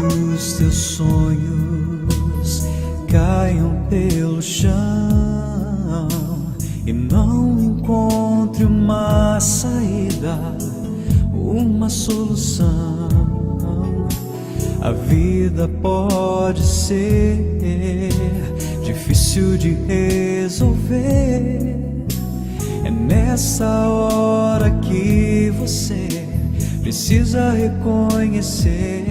os teus sonhos caiam pelo chão e não encontre uma saída, uma solução. A vida pode ser difícil de resolver. É nessa hora que você precisa reconhecer.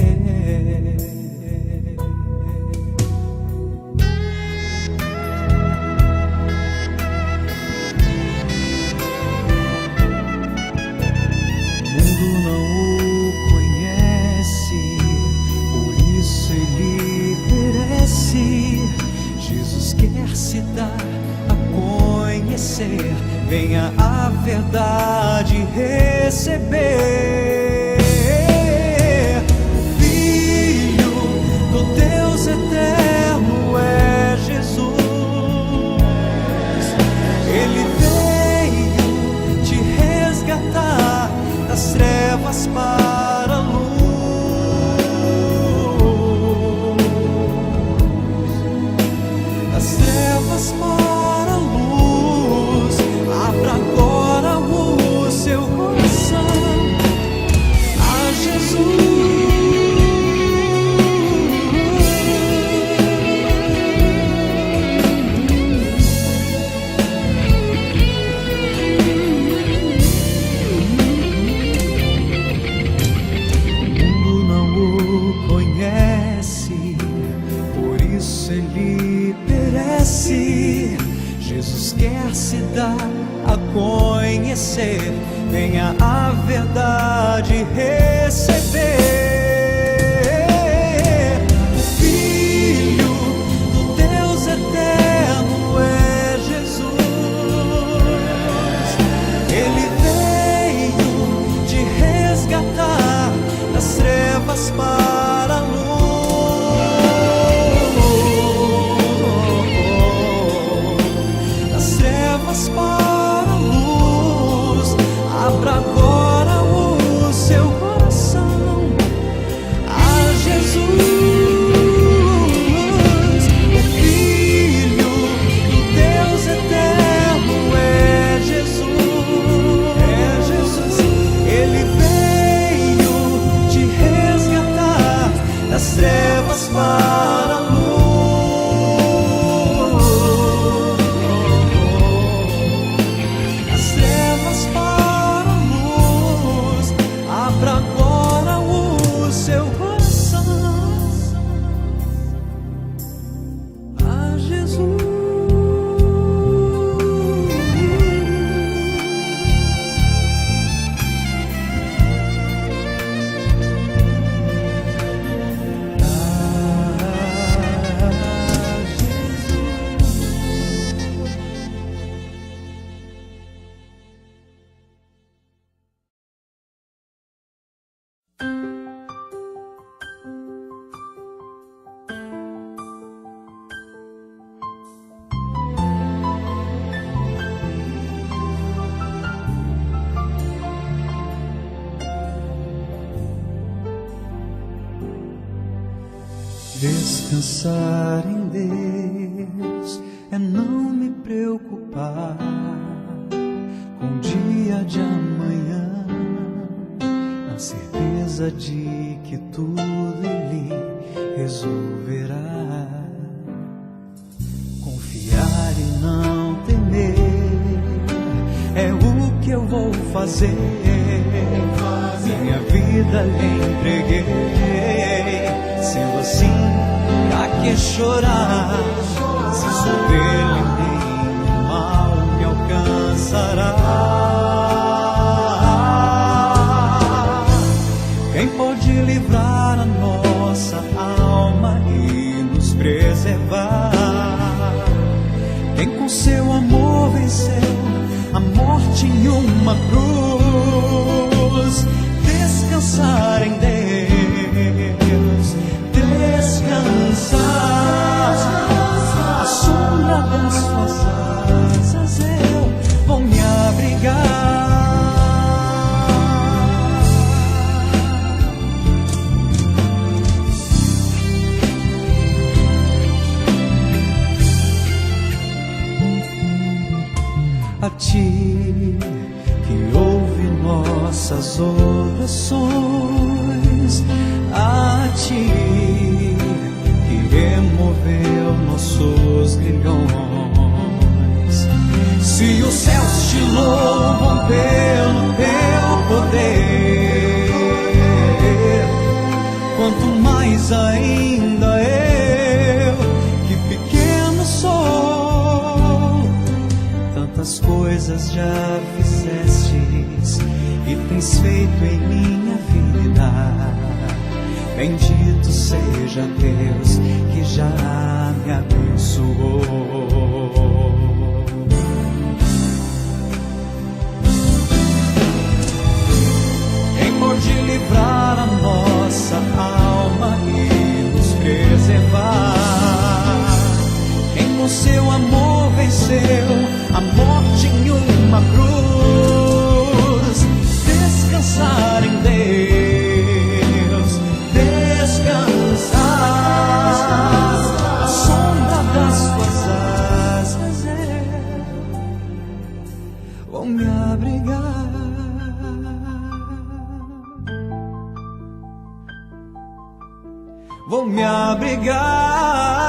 O mundo não o conhece, por isso ele perece. Jesus quer se dar a conhecer, venha a verdade receber. O Filho do Deus eterno é Jesus. Ele veio te resgatar das trevas para a luz, das trevas para a luz. Abra agora o seu coração a Jesus. O mundo não o conhece, por isso ele perece. Jesus quer se dar a conhecer, venha a verdade receber. O Filho do Deus eterno é Jesus. Ele veio te resgatar das trevas para a luz, das trevas para a luz. Abra agora o seu coração a Jesus. O Filho do Deus eterno é Jesus. Ele veio te resgatar das trevas para a luz, das trevas para a luz. Abra agora o seu coração a Jesus. Descansar em Deus é não me preocupar com o dia de amanhã, na certeza de que tudo Ele resolverá. Confiar e não temer é o que eu vou fazer. Minha vida lhe entreguei. Sendo assim, pra que chorar? Se souber, nenhum mal me alcançará. Quem pode livrar a nossa alma e nos preservar? Quem com seu amor venceu a morte em uma cruz? Descansar em Deus, descansar. A sombra das suas asas eu vou me abrigar. nossas orações a Ti, que removeu nossos grilhões. Se os céus te louvam pelo Teu poder, quanto mais ainda eu, que pequeno sou. Tantas coisas já fizestes e tens feito em minha vida. Bendito seja Deus que já me abençoou. Quem pode livrar a nossa alma e nos preservar? Quem com seu amor venceu a morte em uma cruz? Descansar em Deus, descansar à sombra das Tuas asas, vou me abrigar. Vou me abrigar